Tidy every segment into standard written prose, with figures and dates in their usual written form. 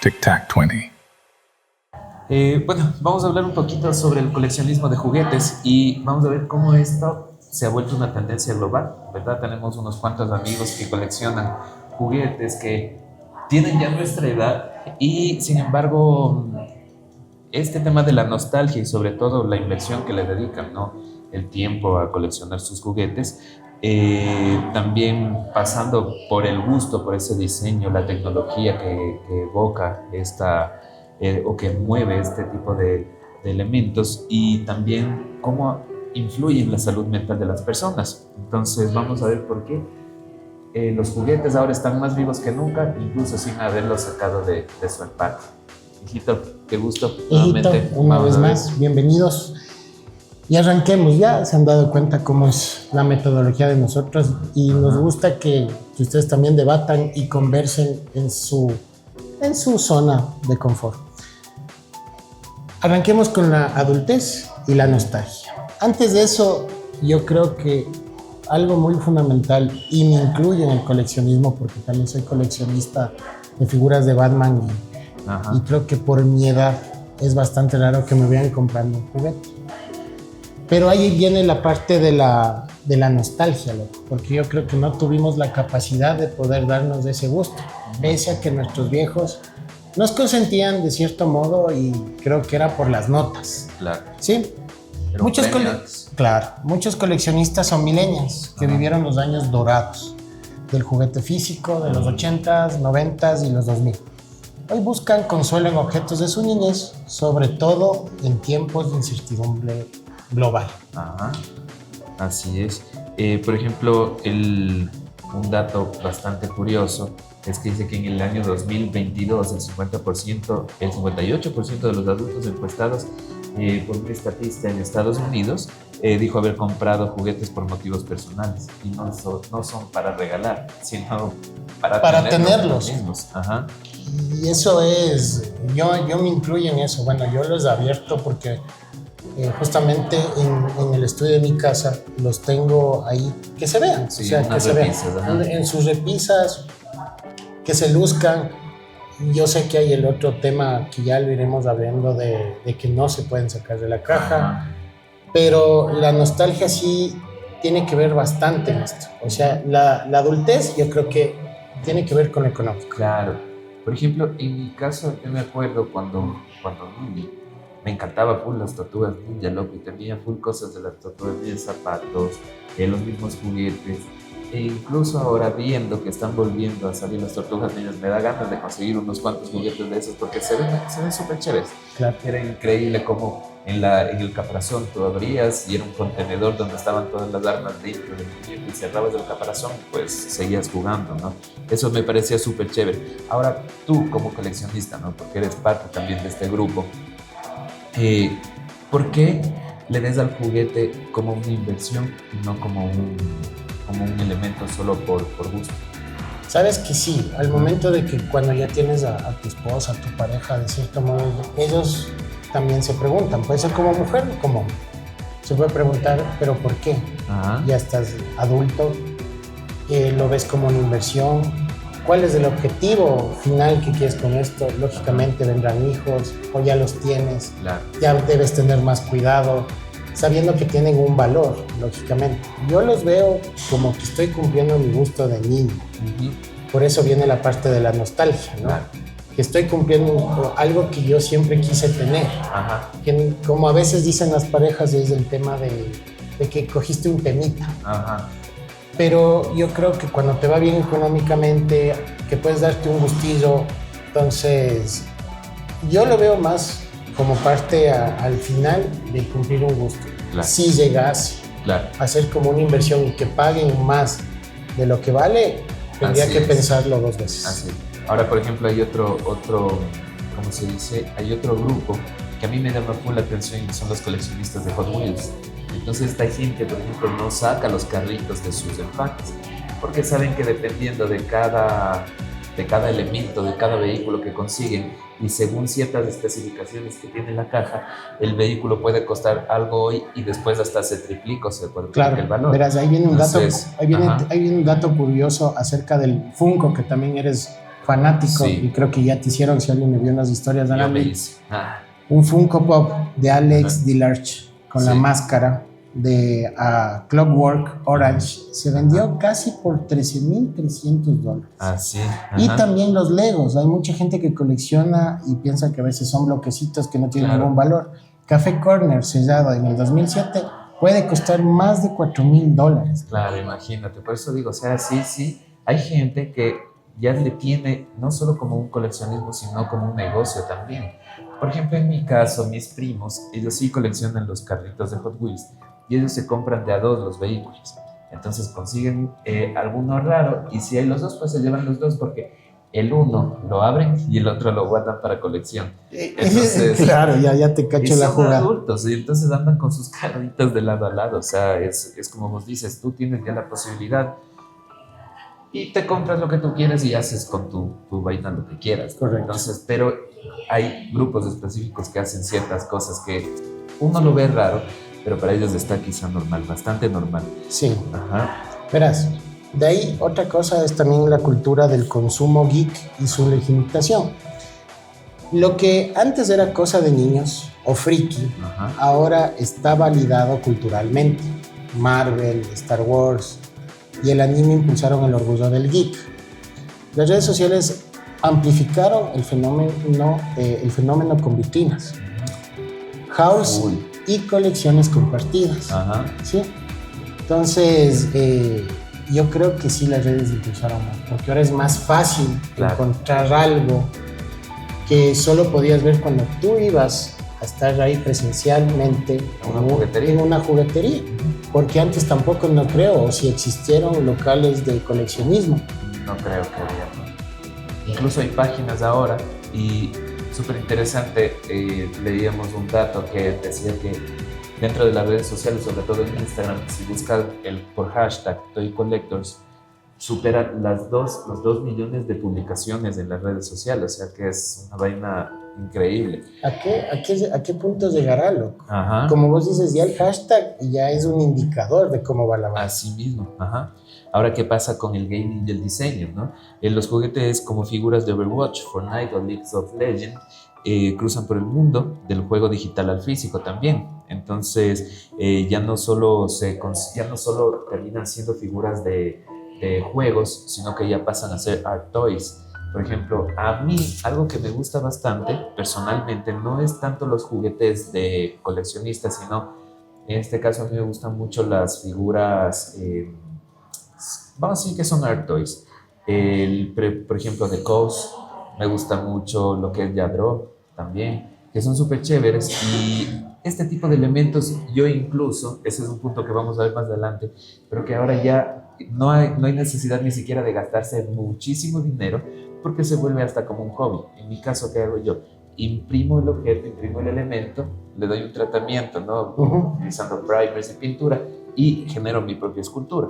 Tic-tac 20. Bueno, vamos a hablar un poquito sobre el coleccionismo de juguetes y vamos a ver cómo esto se ha vuelto una tendencia global, ¿verdad? Tenemos unos cuantos amigos que coleccionan juguetes que tienen ya nuestra edad y sin embargo este tema de la nostalgia y sobre todo la inversión que le dedican, ¿no? El tiempo a coleccionar sus juguetes, también pasando por el gusto, por ese diseño, la tecnología que evoca o que mueve este tipo de elementos y también cómo influye en la salud mental de las personas. Entonces vamos a ver por qué los juguetes ahora están más vivos que nunca, incluso sin haberlos sacado de su empaque. Hijito, qué gusto. Hijito, una vez más, bienvenidos. Y arranquemos, ya se han dado cuenta cómo es la metodología de nosotros y nos gusta que ustedes también debatan y conversen en su zona de confort. Arranquemos con la adultez y la nostalgia. Antes de eso, yo creo que algo muy fundamental, y me incluyo en el coleccionismo porque también soy coleccionista de figuras de Batman y creo que por mi edad es bastante raro que me vean comprando un juguete. Pero ahí viene la parte de la nostalgia, loco, porque yo creo que no tuvimos la capacidad de poder darnos de ese gusto, pese a que nuestros viejos nos consentían de cierto modo y creo que era por las notas. Claro. ¿Sí? Muchos coleccionistas son millennials que vivieron los años dorados del juguete físico de los 80s, 90s y los 2000. Hoy buscan consuelo en objetos de su niñez, sobre todo en tiempos de incertidumbre global. Ajá, así es. Por ejemplo, un dato bastante curioso es que dice que en el año 2022 el 58% de los adultos encuestados por un estatista en Estados Unidos dijo haber comprado juguetes por motivos personales y no son para regalar, sino para tenerlos mismos. Ajá. Y eso es, yo me incluyo en eso. Bueno, yo los advierto porque justamente en el estudio de mi casa los tengo ahí que se vean, sí, o sea, que se vean en sus repisas, que se luzcan. Yo sé que hay el otro tema que ya lo iremos hablando de que no se pueden sacar de la caja, pero la nostalgia sí tiene que ver bastante en esto. O sea, la adultez yo creo que tiene que ver con lo económico. Claro. Por ejemplo, en mi caso, yo me acuerdo cuando niño, me encantaba full las tortugas ninja, loco, y tenía full cosas de las tortugas ninja, zapatos, los mismos juguetes. E incluso ahora viendo que están volviendo a salir las tortugas ninjas, me da ganas de conseguir unos cuantos juguetes de esos porque se ven súper chéveres. Claro. Era increíble cómo en el caparazón tú abrías y era un contenedor donde estaban todas las armas dentro del muñeco y cerrabas el caparazón, pues seguías jugando, ¿no? Eso me parecía súper chévere. Ahora tú como coleccionista, ¿no? Porque eres parte también de este grupo, ¿por qué le des al juguete como una inversión y no como un elemento solo por gusto? Sabes que sí, al momento de que cuando ya tienes a tu esposa, a tu pareja, de cierto modo, ellos también se preguntan, puede ser como mujer o como hombre. Se puede preguntar, ¿pero por qué? Ajá. Ya estás adulto, lo ves como una inversión. ¿Cuál es el objetivo final que quieres con esto? Lógicamente vendrán hijos o ya los tienes, claro. Ya debes tener más cuidado, sabiendo que tienen un valor, lógicamente. Yo los veo como que estoy cumpliendo mi gusto de niño. Por eso viene la parte de la nostalgia, ¿no? Claro. Que estoy cumpliendo algo que yo siempre quise tener. Ajá. Que, como a veces dicen las parejas, es el tema de que cogiste un temita. Ajá. Pero yo creo que cuando te va bien económicamente, que puedes darte un gustillo, entonces yo lo veo más como parte al final de cumplir un gusto. Claro. Si llegase a hacer como una inversión y que paguen más de lo que vale, tendría que pensarlo dos veces. Así. Ahora, por ejemplo, hay otro, ¿cómo se dice? Hay otro grupo que a mí me llama full la atención y son los coleccionistas de Hot Wheels. Entonces esta gente, por ejemplo, no saca los carritos de sus empaques porque saben que dependiendo de cada elemento, de cada vehículo que consiguen y según ciertas especificaciones que tiene la caja, el vehículo puede costar algo hoy y después hasta se triplica o se cuadruplica el valor. Verás, ahí viene un dato curioso acerca del Funko, que también eres fanático, Sí. y creo que ya te hicieron, si alguien me vio unas historias de Yo me Alan, hice. Ah, un Funko Pop de Alex Ajá. DeLarge con la Sí. máscara de Clockwork Orange. Se vendió casi por $13,300. ah, sí. Y Ajá. también los Legos. Hay mucha gente que colecciona y piensa que a veces son bloquecitos que no tienen Claro. ningún valor. Café Corner, sellado en el 2007, puede costar más de $4,000. Claro, imagínate. Por eso digo, o sea, sí, sí. Hay gente que ya le tiene no solo como un coleccionismo, sino como un negocio también. Por ejemplo, en mi caso, mis primos, ellos sí coleccionan los carritos de Hot Wheels y ellos se compran de a dos los vehículos. Entonces consiguen alguno raro y si hay los dos, pues se llevan los dos porque el uno lo abren y el otro lo guardan para colección. Entonces, Claro, ya te y cacho la son jugada. adultos y entonces andan con sus carritos de lado a lado. O sea, es como vos dices, tú tienes ya la posibilidad y te compras lo que tú quieres y haces con tu vaina lo que quieras. Correcto. Entonces, pero hay grupos específicos que hacen ciertas cosas que uno lo ve raro, pero para ellos está quizá normal, bastante normal. Sí. Ajá. Verás, de ahí otra cosa es también la cultura del consumo geek y su legitimación. Lo que antes era cosa de niños o friki, Ajá. ahora está validado culturalmente. Marvel, Star Wars y el anime impulsaron el orgullo del geek. Las redes sociales amplificaron el fenómeno con vitrinas, house Uy. y colecciones compartidas. Ajá. ¿Sí? Entonces, yo creo que sí las redes impulsaron más, porque ahora es más fácil Claro. encontrar algo que solo podías ver cuando tú ibas a estar ahí presencialmente en una juguetería. Porque antes tampoco, no creo, o si existieron locales de coleccionismo. No creo que haya, ¿no? Incluso hay páginas ahora y súper interesante, leíamos un dato que decía que dentro de las redes sociales, sobre todo en Instagram, si buscas por hashtag Toy Collectors, supera los 2 millones de publicaciones en las redes sociales, o sea que es una vaina increíble. ¿A qué punto llegará, loco? Ajá. Como vos dices, ya el hashtag ya es un indicador de cómo va la vaina. Así mismo, ajá. Ahora, ¿qué pasa con el gaming y el diseño, no? Los juguetes como figuras de Overwatch, Fortnite o League of Legends cruzan por el mundo del juego digital al físico también. Entonces, ya no solo terminan siendo figuras de juegos, sino que ya pasan a ser art toys. Por ejemplo, a mí algo que me gusta bastante, personalmente, no es tanto los juguetes de coleccionistas, sino en este caso a mí me gustan mucho las figuras, vamos a decir que son art toys. Por ejemplo, The Coast, me gusta mucho lo que es Yadro también, que son súper chéveres y este tipo de elementos yo incluso, ese es un punto que vamos a ver más adelante, pero que ahora ya no hay necesidad ni siquiera de gastarse muchísimo dinero porque se vuelve hasta como un hobby. En mi caso, ¿qué hago yo? Imprimo el objeto, imprimo el elemento, le doy un tratamiento, ¿no? Utilizando primers y pintura y genero mi propia escultura.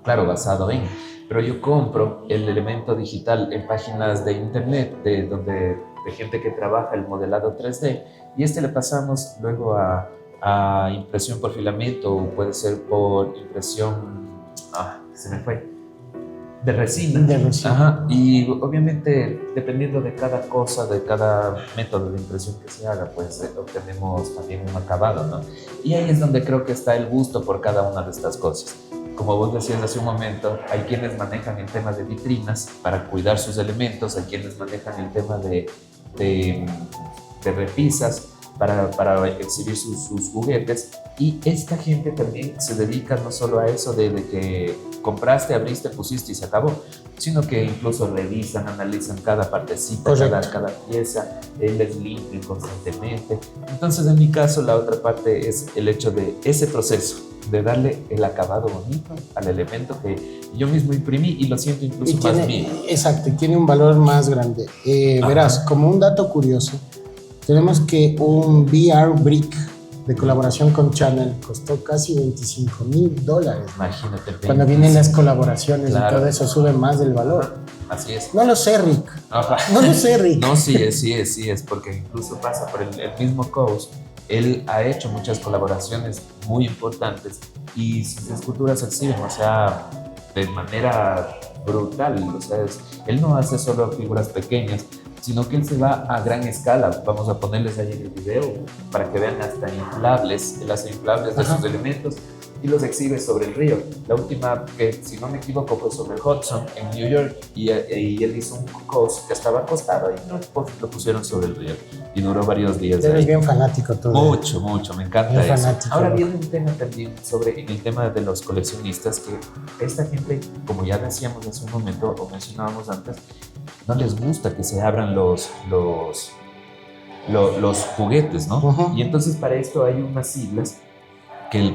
Claro, basado en, pero yo compro el elemento digital en páginas de internet de gente que trabaja el modelado 3D y le pasamos luego a impresión por filamento o puede ser por impresión, se me fue, de resina. De resina. Ajá. Y obviamente dependiendo de cada cosa, de cada método de impresión que se haga, pues obtenemos también un acabado, ¿no? Y ahí es donde creo que está el gusto por cada una de estas cosas. Como vos decías hace un momento, hay quienes manejan el tema de vitrinas para cuidar sus elementos, hay quienes manejan el tema de repisas para exhibir sus juguetes, y esta gente también se dedica no solo a eso de que compraste, abriste, pusiste y se acabó, sino que incluso revisan, analizan cada partecita, cada pieza, les limpian constantemente. Entonces, en mi caso, la otra parte es el hecho de ese proceso, de darle el acabado bonito al elemento que yo mismo imprimí y lo siento incluso más mío. Exacto, y tiene un valor más grande. Verás, como un dato curioso, tenemos que un VR Brick de colaboración con Channel costó casi $25,000. Imagínate. Cuando vienen las colaboraciones, claro, y todo eso sube más del valor. Así es. No lo sé, Rick. Ajá. No lo sé, Rick. No, sí es, porque incluso pasa por el mismo Coast. Él ha hecho muchas colaboraciones muy importantes y sus esculturas se exhiben, o sea, de manera brutal. O sea, él no hace solo figuras pequeñas, sino que él se va a gran escala. Vamos a ponerles ahí en el video para que vean hasta inflables. Él hace inflables de sus elementos y los exhibe sobre el río. La última, que si no me equivoco, fue sobre el Hudson en New York, y él hizo un coast que estaba acostado y lo pusieron sobre el río y duró varios días. Eres bien fanático todo. Mucho, me encanta eso. Fanático. Ahora viene un tema también en el tema de los coleccionistas, que esta gente, como ya decíamos hace un momento o mencionábamos antes, no les gusta que se abran los juguetes, ¿no? Y entonces para esto hay unas siglas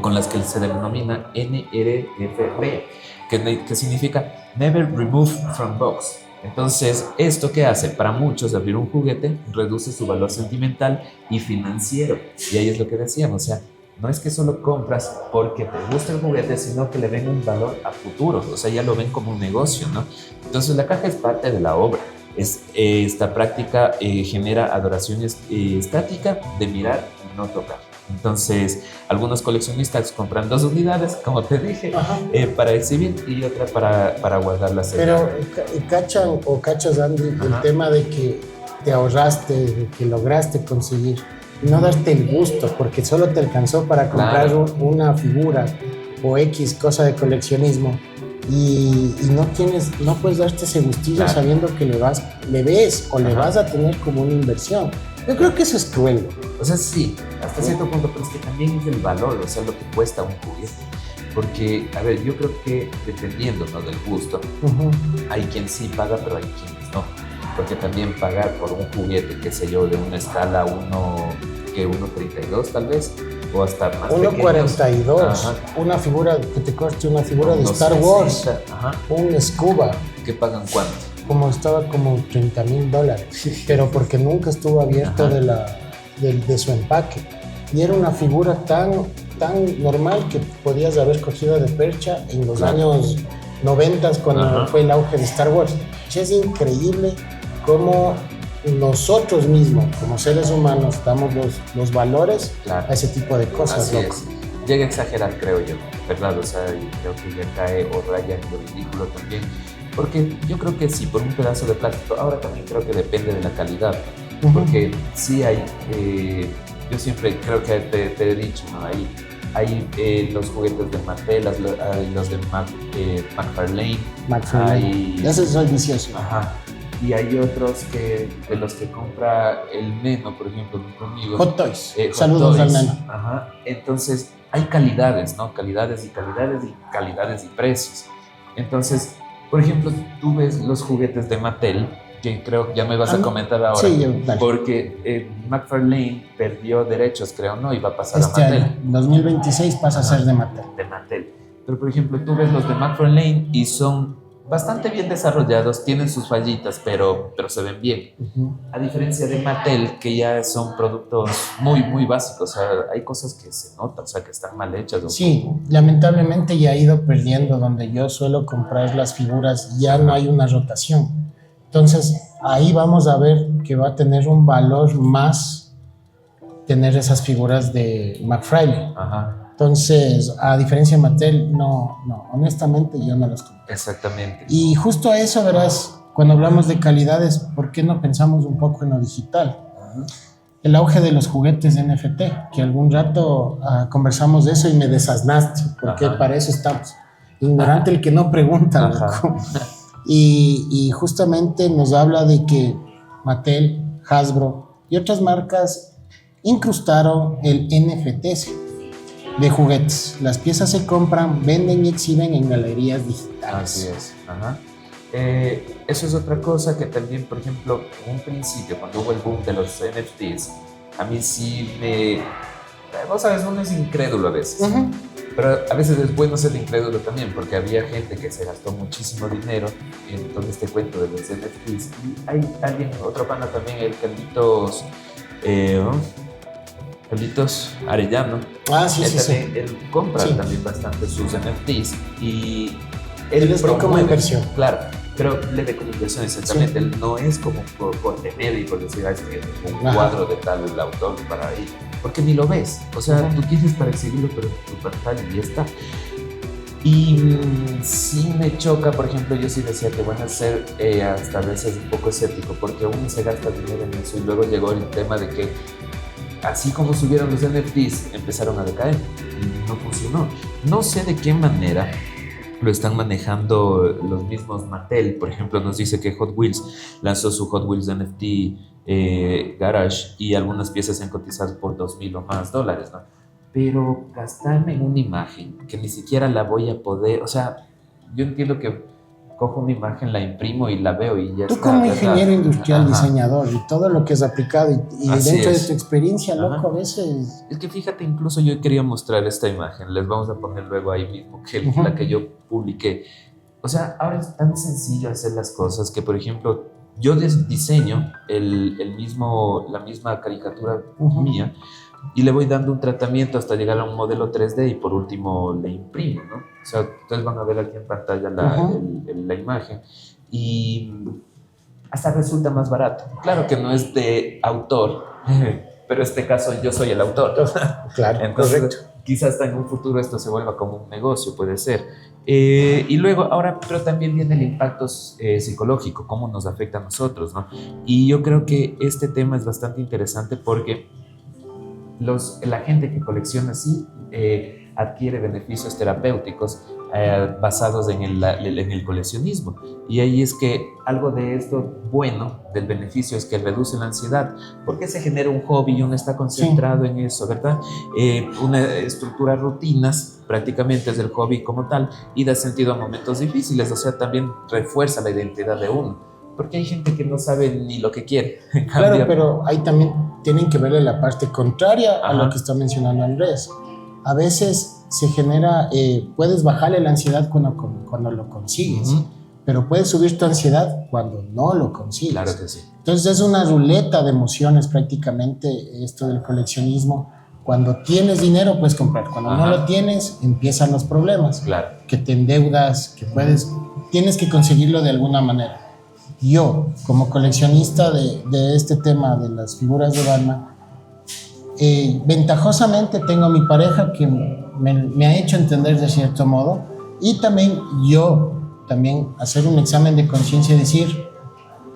con las que se denomina NRFB, que significa Never Remove from Box. Entonces, ¿esto qué hace? Para muchos, abrir un juguete reduce su valor sentimental y financiero. Y ahí es lo que decíamos, o sea, no es que solo compras porque te gusta el juguete, sino que le ven un valor a futuro, o sea, ya lo ven como un negocio, ¿no? Entonces, la caja es parte de la obra. Esta práctica genera adoración estática de mirar y no tocar. Entonces, algunos coleccionistas compran 2 unidades, como te dije, para exhibir, y otra para guardar la serie. Pero, cachas, Andy, el tema de que te ahorraste, de que lograste conseguir, no darte el gusto, porque solo te alcanzó para comprar una figura o X cosa de coleccionismo, y no puedes darte ese gustillo sabiendo que le ves o le vas a tener como una inversión. Yo creo que eso es cruel. O sea, sí, hasta cierto punto, pero es que también es el valor, o sea, lo que cuesta un juguete. Porque, a ver, yo creo que dependiendo, ¿no?, del gusto, hay quien sí paga, pero hay quienes no. Porque también pagar por un juguete, qué sé yo, de una escala 1.32 tal vez, o hasta más 1.42, una figura que te cueste una figura de Star Wars, un Scuba. ¿Qué pagan cuánto? Estaba como $30,000, pero porque nunca estuvo abierto de su empaque. Y era una figura tan normal que podías haber cogido de percha en los años 90 cuando fue el auge de Star Wars. Es increíble cómo nosotros mismos, como seres humanos, damos los valores a ese tipo de cosas. Así es. Llega a exagerar, creo yo, ¿verdad? O sea, creo que ya cae o raya en lo ridículo también. Porque yo creo que sí, por un pedazo de plástico. Ahora también creo que depende de la calidad. Porque sí hay, yo siempre creo que te he dicho, ¿no? Hay los juguetes de Mattel, hay los de McFarlane. Ese soy vicioso. Y hay otros de los que compra el Neno, por ejemplo, conmigo. Hot Toys. Saludos al Neno. Entonces, hay calidades, ¿no? Calidades y precios. Entonces, por ejemplo, tú ves los juguetes de Mattel, que creo que ya me vas a comentar ahora. Sí, dale. Porque McFarlane perdió derechos, creo, ¿no? Y va a pasar a Mattel. Año, 2026 pasa a ser de Mattel. De Mattel. Pero, por ejemplo, tú ves los de McFarlane y son bastante bien desarrollados, tienen sus fallitas, pero se ven bien. A diferencia de Mattel, que ya son productos muy, muy básicos. O sea, hay cosas que se notan, o sea, que están mal hechas. Sí, lamentablemente ya ha ido perdiendo. Donde yo suelo comprar las figuras, ya no hay una rotación. Entonces, ahí vamos a ver que va a tener un valor más tener esas figuras de McFarlane. Entonces, a diferencia de Mattel, no, honestamente yo no las compro. Exactamente. Y justo a eso, verás, cuando hablamos de calidades, ¿por qué no pensamos un poco en lo digital? El auge de los juguetes NFT, que algún rato conversamos de eso y me desasnaste, porque para eso estamos. Ignorante el que no pregunta. Y justamente nos habla de que Mattel, Hasbro y otras marcas incrustaron el NFT de juguetes. Las piezas se compran, venden y exhiben en galerías digitales. Así es. Eso es otra cosa que también, por ejemplo, en un principio, cuando hubo el boom de los NFTs, a mí sí vos sabes, uno es incrédulo a veces. Pero a veces es bueno ser incrédulo también, porque había gente que se gastó muchísimo dinero en todo este cuento de los NFTs. Y hay otro pana también, el Carlitos Arellano. Él compra también bastante sus NFTs y él les ve como inversión. Claro, pero le ve como inversión exactamente. Él no es como por tener y por decir, es que un cuadro de tal autor para ahí, porque ni lo ves. O sea, tú quieres para exhibirlo, pero en tu pantalla y ya está. Y sí me choca, por ejemplo, yo sí decía que van a ser hasta a veces un poco escéptico, porque uno se gasta dinero en eso y luego llegó el tema de que así como subieron los NFTs, empezaron a decaer y no funcionó. No sé de qué manera lo están manejando los mismos Mattel. Por ejemplo, nos dice que Hot Wheels lanzó su Hot Wheels NFT Garage y algunas piezas se han cotizado por $2,000 o más, ¿no? Pero gastarme en una imagen que ni siquiera la voy a poder, o sea, yo entiendo que cojo una imagen, la imprimo y la veo y ya Tú está. como ¿verdad? ingeniero industrial, Ajá. diseñador y todo lo que has aplicado y Así dentro es. de tu experiencia, loco, Ajá. a veces... Es que fíjate, incluso yo quería mostrar esta imagen, les vamos a poner luego ahí mismo, que Ujú. la que yo publiqué. O sea, ahora es tan sencillo hacer las cosas que, por ejemplo, yo diseño la misma caricatura Ujú. mía y le voy dando un tratamiento hasta llegar a un modelo 3D y por último le imprimo, ¿no? O sea, ustedes van a ver aquí en pantalla Ujú. la imagen y hasta resulta más barato. Claro que no es de autor, pero en este caso yo soy el autor. Claro, Entonces, correcto. quizás hasta en un futuro esto se vuelva como un negocio, puede ser. Y luego, ahora, pero también viene el impacto psicológico, cómo nos afecta a nosotros, ¿no? Y yo creo que este tema es bastante interesante porque la gente que colecciona así adquiere beneficios terapéuticos basados en el coleccionismo. Y ahí es que algo de esto bueno del beneficio es que reduce la ansiedad, porque se genera un hobby y uno está concentrado en eso, ¿verdad? Una estructura rutinas prácticamente es el hobby como tal y da sentido a momentos difíciles, o sea, también refuerza la identidad de uno. Porque hay gente que no sabe ni lo que quiere. En Claro, cambio, pero ahí también tienen que verle la parte contraria a Ajá. lo que está mencionando Andrés. A veces se genera, puedes bajarle la ansiedad cuando lo consigues, Ujú. pero puedes subir tu ansiedad cuando no lo consigues. Claro que sí. Entonces es una ruleta de emociones prácticamente esto del coleccionismo. Cuando tienes dinero puedes comprar, cuando no Ajá. lo tienes empiezan los problemas, Claro. que te endeudas, que tienes que conseguirlo de alguna manera. Yo, como coleccionista de este tema de las figuras de Batman, ventajosamente tengo a mi pareja que me ha hecho entender de cierto modo, y también hacer un examen de conciencia y decir,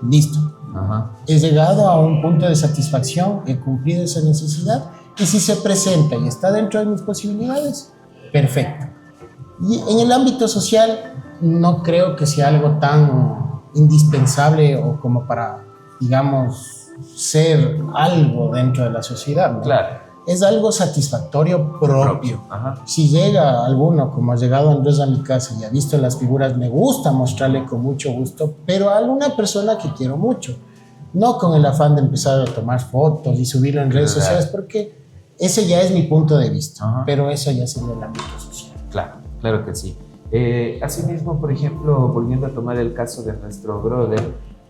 listo, Ajá. he llegado a un punto de satisfacción, he cumplido esa necesidad, y si se presenta y está dentro de mis posibilidades, perfecto. Y en el ámbito social no creo que sea algo tan indispensable o como para, digamos, ser algo dentro de la sociedad, ¿no? Claro. Es algo satisfactorio propio. Ajá. Si llega alguno, como ha llegado Andrés a mi casa y ha visto las figuras, me gusta mostrarle con mucho gusto, pero a alguna persona que quiero mucho, no con el afán de empezar a tomar fotos y subirlo en redes sociales, porque ese ya es mi punto de vista. Ajá. Pero eso ya sería el ámbito social. Claro, claro que sí. Asimismo, por ejemplo, volviendo a tomar el caso de nuestro brother,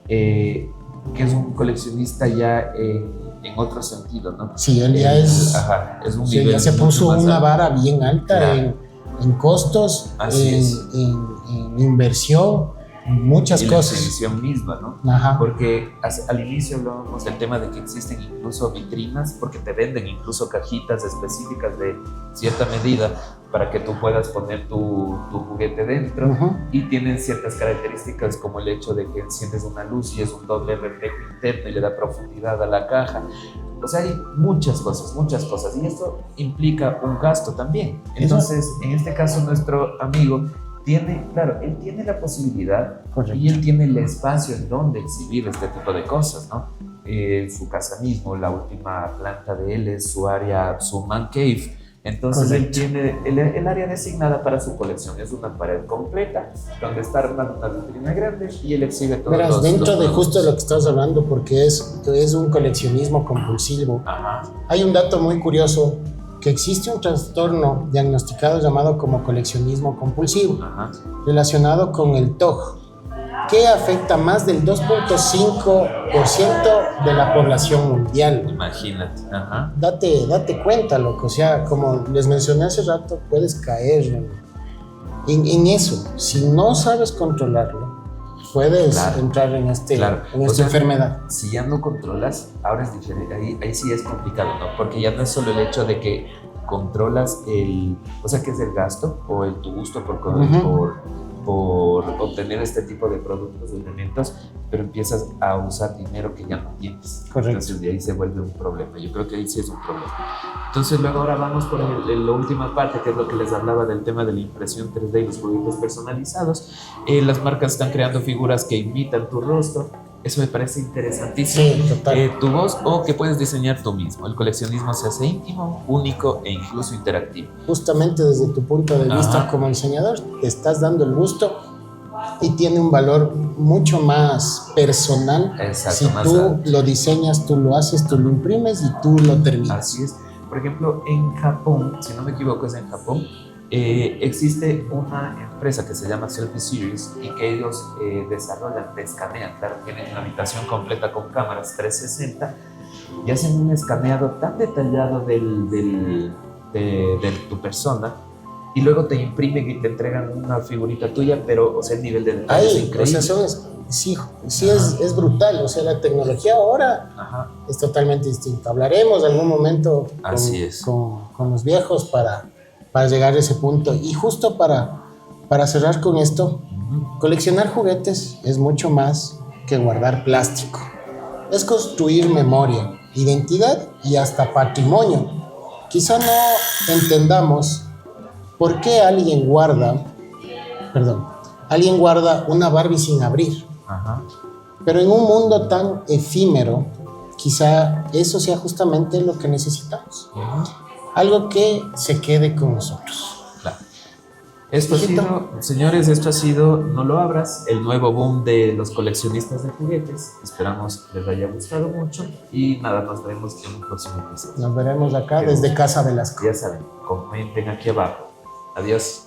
que es un coleccionista ya en otro sentido, ¿no? Sí, él ya es un sí, nivel ya se puso una vara bien alta, claro, en costos, en inversión, muchas cosas. La exhibición misma, ¿no? Ajá. Porque al inicio hablábamos del tema de que existen incluso vitrinas, porque te venden incluso cajitas específicas de cierta medida para que tú puedas poner tu juguete dentro. Y tienen ciertas características como el hecho de que enciendes una luz y es un doble reflejo interno y le da profundidad a la caja. O sea, hay muchas cosas y esto implica un gasto también. Entonces, en este caso, nuestro amigo él tiene la posibilidad. Correcto. Y él tiene el espacio en donde exhibir este tipo de cosas, ¿no? Su casa mismo, la última planta de él es su área, su man cave. Entonces correcto, él tiene el área designada para su colección, es una pared completa donde está armando una vitrina grande y él exhibe todo. Verás, dentro de justo lo que estás hablando, porque es un coleccionismo compulsivo. Ajá. Hay un dato muy curioso, que existe un trastorno diagnosticado llamado como coleccionismo compulsivo. Ajá. Relacionado con el TOC, que afecta más del 2.5% de la población mundial. Imagínate. Ajá. Date cuenta, loco. O sea, como les mencioné hace rato, puedes caer en eso. Si no sabes controlarlo, puedes entrar en esta enfermedad. Si ya no controlas, ahora es diferente. Ahí sí es complicado, ¿no? Porque ya no es solo el hecho de que controlas o sea, que es el gasto o tu gusto por obtener este tipo de productos, de elementos, pero empiezas a usar dinero que ya no tienes. Correcto. Entonces de ahí se vuelve un problema. Yo creo que ahí sí es un problema. Entonces luego ahora vamos por la última parte, que es lo que les hablaba del tema de la impresión 3D y los juguetes personalizados. Las marcas están creando figuras que imitan tu rostro. Eso me parece interesantísimo. Sí, total. Tu voz, o que puedes diseñar tú mismo. El coleccionismo se hace íntimo, único e incluso interactivo. Justamente desde tu punto de vista Ajá. como diseñador, te estás dando el gusto y tiene un valor mucho más personal. Exacto, Si más tú alto. lo diseñas, tú lo haces, tú lo imprimes y tú lo terminas. Así es. Por ejemplo, en Japón, si no me equivoco es en Japón, existe una empresa que se llama Selfie Series y que ellos desarrollan, te escanean, claro, tienen una habitación completa con cámaras 360 y hacen un escaneado tan detallado de tu persona y luego te imprimen y te entregan una figurita tuya, pero o sea, el nivel de detalle es Ahí, o increíble. sea, sí, sí es brutal. O sea, la tecnología ahora Ajá. es totalmente distinta. Hablaremos en algún momento Así es. con los viejos para llegar a ese punto. Y justo para cerrar con esto, coleccionar juguetes es mucho más que guardar plástico. Es construir memoria, identidad y hasta patrimonio. Quizá no entendamos por qué alguien guarda una Barbie sin abrir. Ajá. Pero en un mundo tan efímero, quizá eso sea justamente lo que necesitamos. Algo que se quede con nosotros. Claro. Esto ha sido, señores, esto ha sido No lo abras, el nuevo boom de los coleccionistas de juguetes. Esperamos les haya gustado mucho y nada, nos vemos en un próximo episodio. Nos veremos acá desde Casa Velasco. Ya saben, comenten aquí abajo. Adiós.